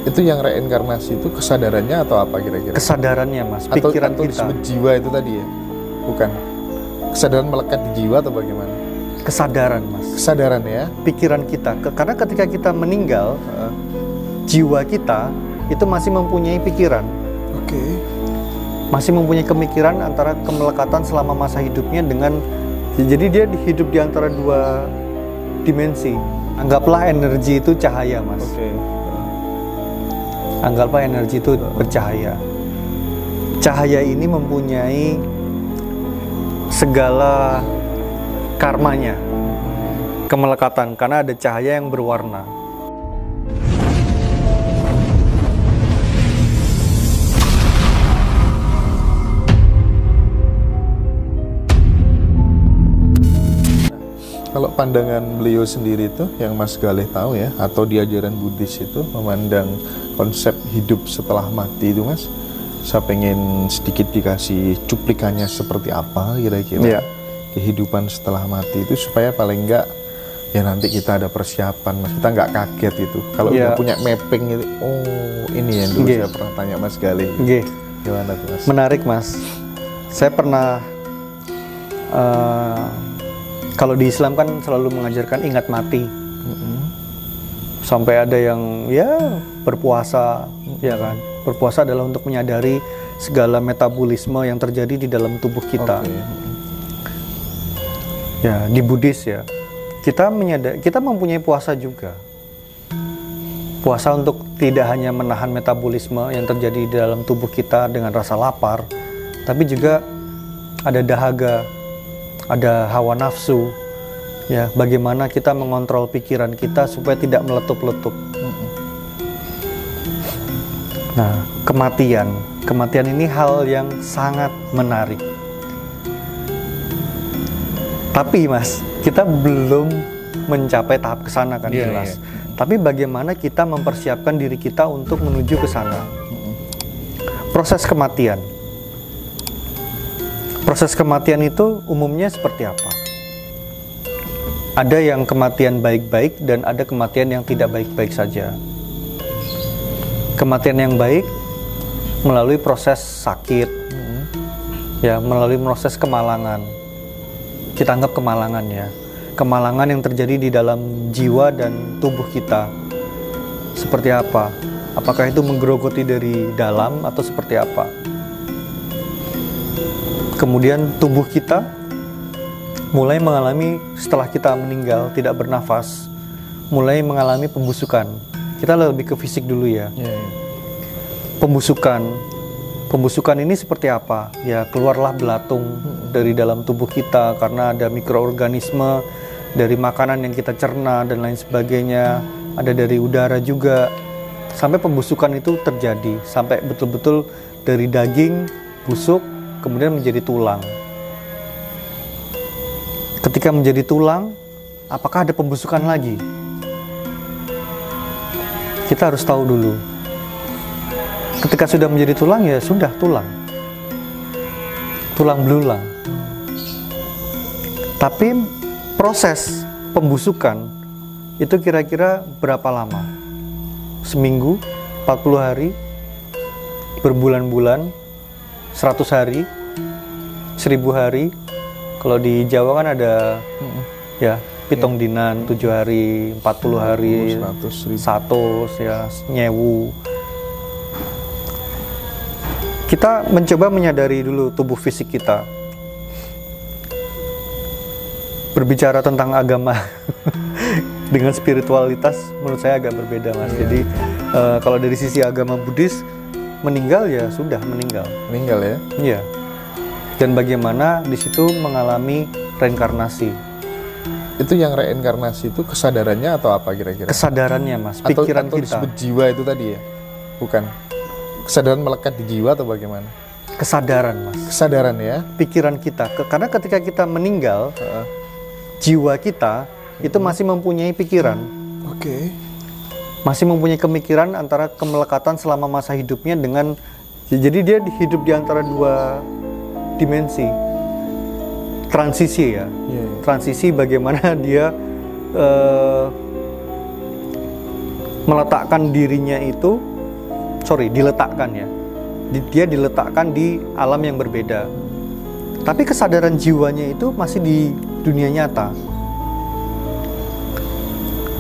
Itu yang reinkarnasi itu kesadarannya atau apa kira-kira? Kesadarannya, Mas, Atau pikiran kita. disebut jiwa itu tadi ya? Bukan. Kesadaran melekat di jiwa atau bagaimana? Kesadaran, Mas. Kesadaran ya? Pikiran kita. Karena ketika kita meninggal, jiwa kita itu masih mempunyai pikiran. Oke. Masih mempunyai pemikiran antara kemelekatan selama masa hidupnya dengan, jadi dia hidup di antara dua dimensi. Anggaplah energi itu cahaya, Mas. Oke. Anggaplah energi itu bercahaya. Cahaya ini mempunyai segala karmanya, kemelekatan, karena ada cahaya yang berwarna. Kalau pandangan beliau sendiri itu, yang Mas Galih tahu ya, atau di ajaran Buddhis itu memandang konsep hidup setelah mati itu, Mas, saya pengen sedikit dikasih cuplikannya seperti apa kira-kira kehidupan setelah mati itu, supaya paling enggak ya nanti kita ada persiapan, Mas, kita nggak kaget itu. Kalau udah punya mapping itu, oh ini yang dulu saya pernah tanya Mas Galih. Gimana tuh, Mas? Menarik, Mas. Saya pernah kalau di Islam kan selalu mengajarkan ingat mati. Sampai ada yang ya berpuasa, ya kan. Berpuasa adalah untuk menyadari segala metabolisme yang terjadi di dalam tubuh kita. Ya, di Buddhis ya. Kita mempunyai puasa juga. Puasa untuk tidak hanya menahan metabolisme yang terjadi di dalam tubuh kita dengan rasa lapar, tapi juga ada dahaga, ada hawa nafsu, ya, bagaimana kita mengontrol pikiran kita supaya tidak meletup-letup. Nah, kematian ini hal yang sangat menarik. Tapi, Mas, kita belum mencapai tahap kesana kan, jelas. Tapi bagaimana kita mempersiapkan diri kita untuk menuju ke sana? Proses kematian. Proses kematian itu umumnya seperti apa? Ada yang kematian baik-baik dan ada kematian yang tidak baik-baik saja. Kematian yang baik melalui proses sakit, ya, melalui proses kemalangan. Kita anggap kemalangan ya. Kemalangan yang terjadi di dalam jiwa dan tubuh kita. Seperti apa? Apakah itu menggerogoti dari dalam atau seperti apa? Kemudian tubuh kita mulai mengalami, setelah kita meninggal tidak bernafas, mulai mengalami pembusukan. Kita lebih ke fisik dulu ya. Pembusukan ini seperti apa? Ya, keluarlah belatung dari dalam tubuh kita karena ada mikroorganisme dari makanan yang kita cerna dan lain sebagainya. Ada dari udara juga. Sampai pembusukan itu terjadi, sampai betul-betul dari daging busuk kemudian menjadi tulang. Ketika menjadi tulang, apakah ada pembusukan lagi? Kita harus tahu dulu. Ketika sudah menjadi tulang, ya sudah tulang. Tulang belulang. Tapi proses pembusukan itu kira-kira berapa lama? Seminggu, 40 hari, berbulan-bulan, 100 hari, 1000 hari. Kalau di Jawa kan ada ya pitung dinan, 7 hari, 40 hari, 100 ya, nyewu. Kita mencoba menyadari dulu tubuh fisik kita. Berbicara tentang agama dengan spiritualitas menurut saya agak berbeda, Mas. Jadi kalau dari sisi agama Buddhis, meninggal ya sudah meninggal. Meninggal ya? Iya. Dan bagaimana di situ mengalami reinkarnasi. Itu yang reinkarnasi itu kesadarannya atau apa kira-kira? Kesadarannya, Mas, pikiran atau kita. Disebut jiwa itu tadi ya? Bukan. Kesadaran melekat di jiwa atau bagaimana? Kesadaran, Mas. Kesadaran ya? Pikiran kita. Karena ketika kita meninggal, jiwa kita itu masih mempunyai pikiran. Masih mempunyai pemikiran antara kemelekatan selama masa hidupnya dengan, jadi dia hidup di antara dua dimensi. Transisi ya. Transisi bagaimana dia meletakkan dirinya itu, diletakkan ya, dia diletakkan di alam yang berbeda. Tapi kesadaran jiwanya itu masih di dunia nyata.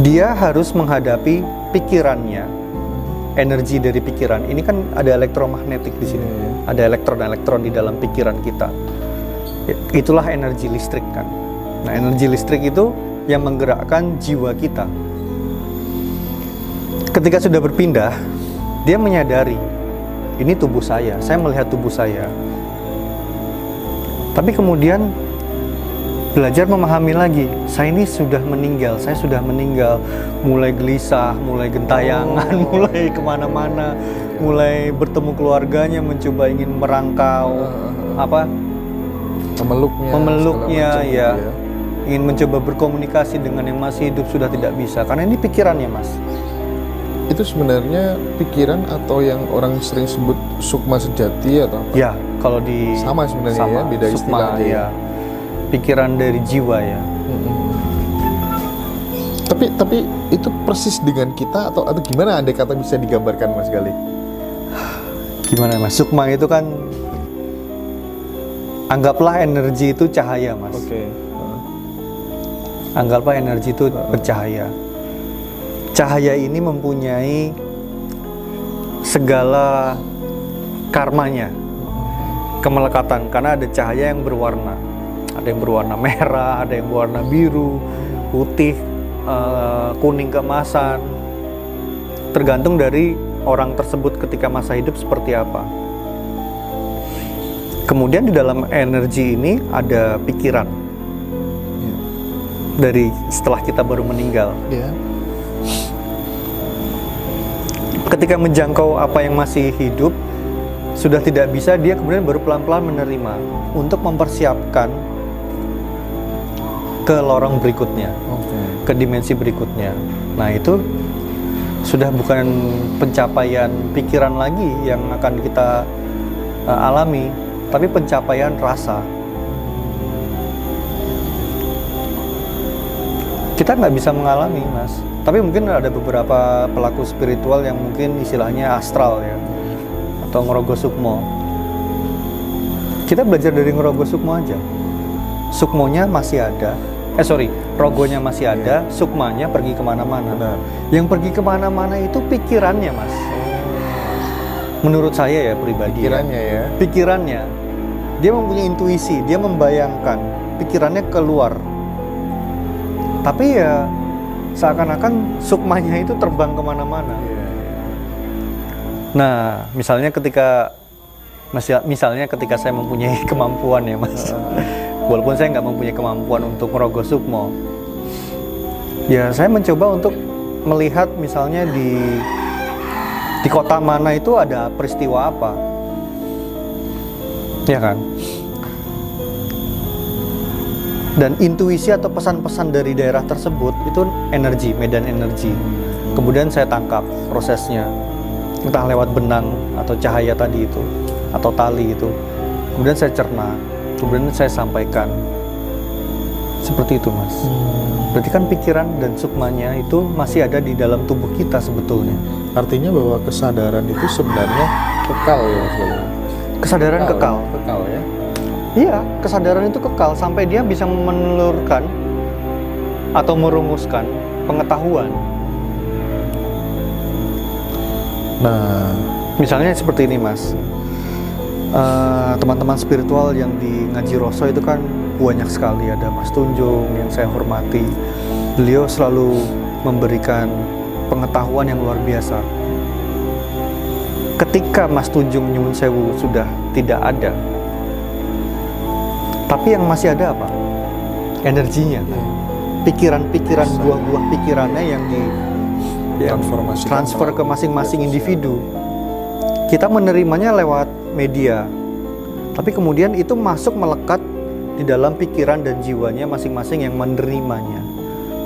Dia harus menghadapi pikirannya, energi dari pikiran. Ini kan ada elektromagnetik di sini, ada elektron-elektron di dalam pikiran kita. Itulah energi listrik kan. Nah, energi listrik itu yang menggerakkan jiwa kita. Ketika sudah berpindah, dia menyadari, ini tubuh saya melihat tubuh saya. Tapi kemudian belajar memahami lagi, saya ini sudah meninggal, mulai gelisah, mulai gentayangan, mulai kemana-mana, mulai bertemu keluarganya, mencoba ingin merangkau, memeluknya ya, ingin mencoba berkomunikasi dengan yang masih hidup, sudah tidak bisa, karena ini pikirannya, Mas. Itu sebenarnya pikiran atau yang orang sering sebut sukma sejati atau apa? Ya, kalau di sama sebenarnya ya, beda sukma, istilah ya. Pikiran dari jiwa ya. Tapi itu persis dengan kita atau gimana, andai kata bisa digambarkan Mas Galih? Gimana Mas? Sukma itu kan, anggaplah energi itu cahaya, Mas. Oke. Anggaplah energi itu bercahaya. Cahaya ini mempunyai segala karmanya, kemelekatan, karena ada cahaya yang berwarna. Ada yang berwarna merah, ada yang berwarna biru, putih, kuning keemasan. Tergantung dari orang tersebut ketika masa hidup seperti apa. Kemudian di dalam energi ini ada pikiran. Dari setelah kita baru meninggal. Ketika menjangkau apa yang masih hidup, sudah tidak bisa, dia kemudian baru pelan-pelan menerima untuk mempersiapkan ke lorong berikutnya, ke dimensi berikutnya. Nah, itu sudah bukan pencapaian pikiran lagi yang akan kita alami, tapi pencapaian rasa. Kita nggak bisa mengalami, Mas. Tapi mungkin ada beberapa pelaku spiritual yang mungkin istilahnya astral ya, atau Ngrogo Sukmo. Kita belajar dari Ngrogo Sukmo aja. Sukmonya masih ada. Rogonya masih ada, sukmanya pergi kemana-mana. Yang pergi kemana-mana itu pikirannya, Mas. Menurut saya ya pribadi. Pikirannya ya. Pikirannya. Dia mempunyai intuisi, dia membayangkan, pikirannya keluar. Tapi ya seakan-akan sukmanya itu terbang kemana-mana. Nah, misalnya ketika saya mempunyai kemampuan ya, Mas. Walaupun saya nggak mempunyai kemampuan untuk Ngrogo Sukmo, ya saya mencoba untuk melihat misalnya di kota mana itu ada peristiwa apa, ya kan? Dan intuisi atau pesan-pesan dari daerah tersebut itu energi, medan energi. Kemudian saya tangkap prosesnya, entah lewat benang atau cahaya tadi itu, atau tali itu. Kemudian saya cerna. Kemudian saya sampaikan seperti itu, Mas. Berarti kan pikiran dan sukmanya itu masih ada di dalam tubuh kita sebetulnya. Artinya bahwa kesadaran itu sebenarnya kekal ya, Mas Galih? Kesadaran kekal. Kekal ya? Iya, kesadaran itu kekal sampai dia bisa menelurkan atau merumuskan pengetahuan. Nah, misalnya seperti ini, Mas. Teman-teman spiritual yang di Ngaji Roso itu kan banyak sekali. Ada Mas Tunjung yang saya hormati. Beliau selalu memberikan pengetahuan yang luar biasa. Ketika Mas Tunjung Nyuwun Sewu sudah tidak ada, tapi yang masih ada apa? Energinya, pikiran-pikiran, buah-buah pikirannya yang transfer ke masing-masing individu. Kita menerimanya lewat media, tapi kemudian itu masuk melekat di dalam pikiran dan jiwanya masing-masing yang menerimanya.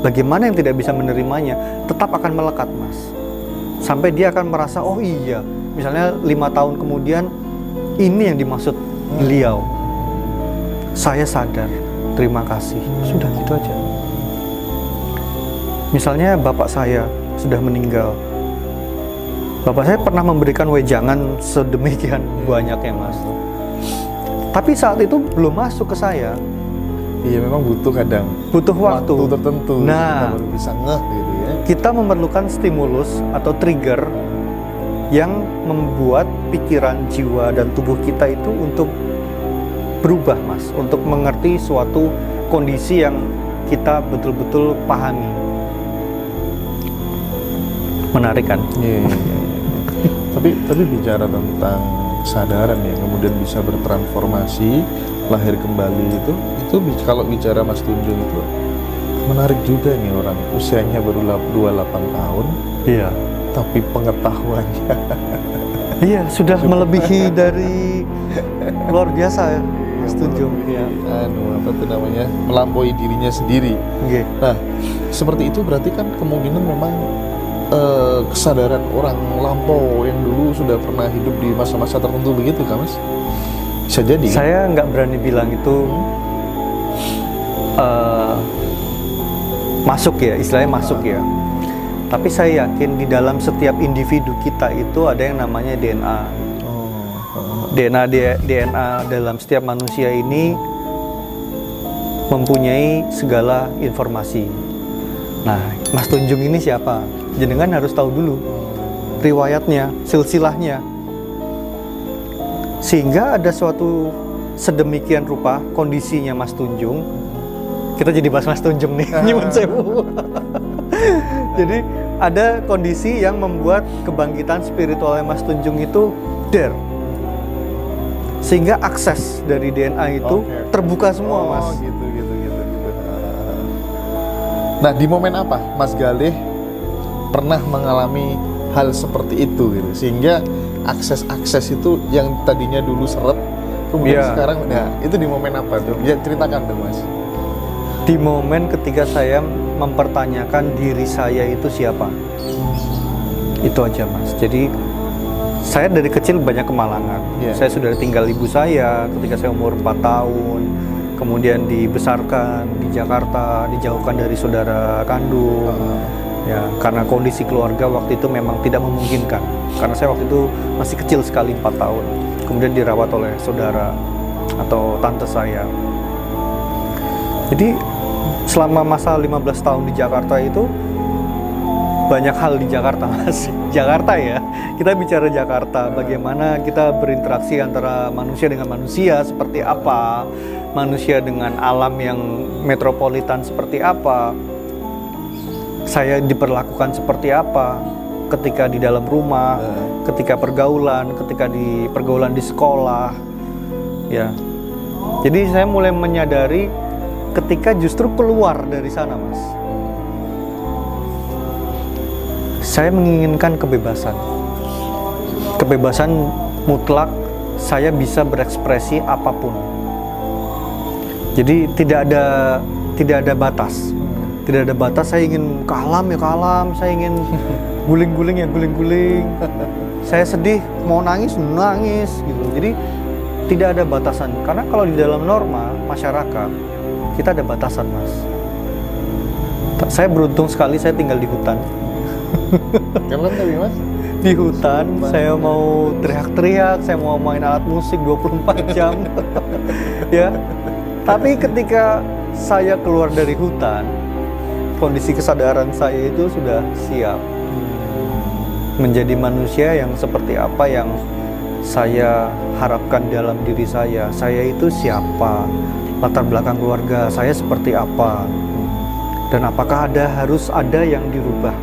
Bagaimana yang tidak bisa menerimanya tetap akan melekat, Mas, sampai dia akan merasa, oh iya, misalnya 5 tahun kemudian ini yang dimaksud beliau. Saya sadar, terima kasih, sudah gitu aja. Misalnya bapak saya sudah meninggal, Bapak saya pernah memberikan wejangan sedemikian banyaknya, Mas. Tapi saat itu belum masuk ke saya. Iya, memang butuh kadang. Butuh waktu tertentu. Nah, kita baru bisa ngeh gitu ya. Kita memerlukan stimulus atau trigger yang membuat pikiran, jiwa, dan tubuh kita itu untuk berubah, Mas. Untuk mengerti suatu kondisi yang kita betul-betul pahami. Menarik kan? Iya. Tapi bicara tentang kesadaran ya, kemudian bisa bertransformasi, lahir kembali itu kalau bicara Mas Tunjung itu menarik juga nih, orang usianya baru 28 tahun. Iya. Tapi pengetahuannya iya, sudah melebihi dari luar biasa ya, Mas Tunjung. Ya. Apa tuh namanya, melampaui dirinya sendiri. Okay. Nah, seperti itu berarti kan kemungkinan memang kesadaran orang lampau yang dulu sudah pernah hidup di masa-masa tertentu begitu kan, Mas? Bisa jadi kan? Saya nggak berani bilang itu masuk ya, istilahnya masuk ya. Tapi saya yakin di dalam setiap individu kita itu ada yang namanya DNA. DNA dalam setiap manusia ini mempunyai segala informasi. Nah, Mas Tunjung ini siapa? Jenengan harus tahu dulu riwayatnya, silsilahnya. Sehingga ada suatu sedemikian rupa kondisinya Mas Tunjung. Kita jadi bahas Mas Tunjung nih, nyuwun sewu. Jadi ada kondisi yang membuat kebangkitan spiritualnya Mas Tunjung itu der. Sehingga akses dari DNA itu terbuka semua, Mas. Gitu. Nah, di momen apa Mas Galih pernah mengalami hal seperti itu gitu, sehingga akses itu yang tadinya dulu seret kemudian sekarang, nah itu di momen apa tuh? Ya, ceritakan dong, Mas. Di momen ketika saya mempertanyakan diri saya itu siapa. Itu aja, Mas. Jadi saya dari kecil banyak kemalangan. Saya sudah tinggal ibu saya ketika saya umur 4 tahun. Kemudian dibesarkan di Jakarta, dijauhkan dari saudara kandung. Ya, karena kondisi keluarga waktu itu memang tidak memungkinkan. Karena saya waktu itu masih kecil sekali, 4 tahun. Kemudian dirawat oleh saudara atau tante saya. Jadi selama masa 15 tahun di Jakarta itu banyak hal di Jakarta, Mas. Jakarta ya, kita bicara Jakarta, bagaimana kita berinteraksi antara manusia dengan manusia seperti apa, manusia dengan alam yang metropolitan seperti apa, saya diperlakukan seperti apa ketika di dalam rumah, ketika pergaulan, ketika di pergaulan di sekolah, ya. Jadi saya mulai menyadari ketika justru keluar dari sana, Mas. Saya menginginkan kebebasan. Kebebasan mutlak, saya bisa berekspresi apapun. Jadi tidak ada batas. Tidak ada batas, saya ingin ke alam ya ke alam, saya ingin guling-guling ya guling-guling. Saya sedih, mau nangis gitu. Jadi tidak ada batasan. Karena kalau di dalam norma masyarakat, kita ada batasan, Mas. Saya beruntung sekali saya tinggal di hutan. Keren tapi, Mas? Di hutan, saya mau teriak-teriak, saya mau main alat musik 24 jam. Ya. Tapi ketika saya keluar dari hutan, kondisi kesadaran saya itu sudah siap menjadi manusia yang seperti apa yang saya harapkan dalam diri saya. Saya itu siapa? Latar belakang keluarga saya seperti apa? Dan apakah harus ada yang dirubah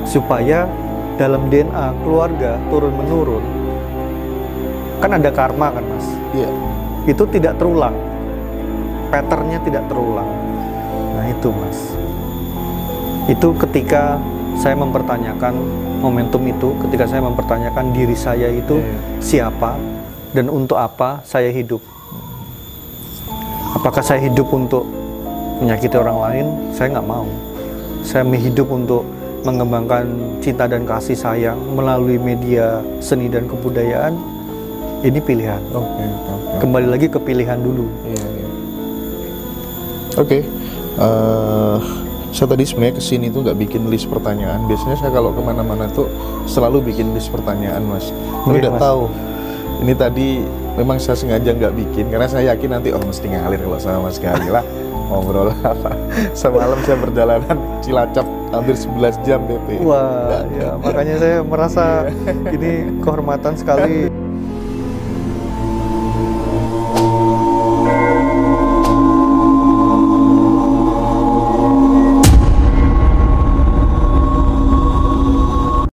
supaya dalam DNA keluarga turun-menurun, kan ada karma kan, Mas? Iya. Itu tidak terulang, patternnya tidak terulang. Nah itu, Mas. Itu ketika saya mempertanyakan momentum itu, ketika saya mempertanyakan diri saya itu siapa dan untuk apa saya hidup. Apakah saya hidup untuk menyakiti orang lain? Saya nggak mau. Saya hidup untuk mengembangkan cinta dan kasih sayang melalui media seni dan kebudayaan. Ini pilihan. Kembali lagi ke pilihan dulu. Oke. Saya tadi sebenarnya kesini tuh nggak bikin list pertanyaan. Biasanya saya kalau kemana-mana tuh selalu bikin list pertanyaan, Mas. Tapi Iya, udah Mas. tahu. Ini tadi memang saya sengaja nggak bikin karena saya yakin nanti mesti ngalir kalau sama Mas Gali lah ngobrol apa. Semalam saya perjalanan Cilacap hampir 11 jam PP. Wah, ya makanya saya merasa ini kehormatan sekali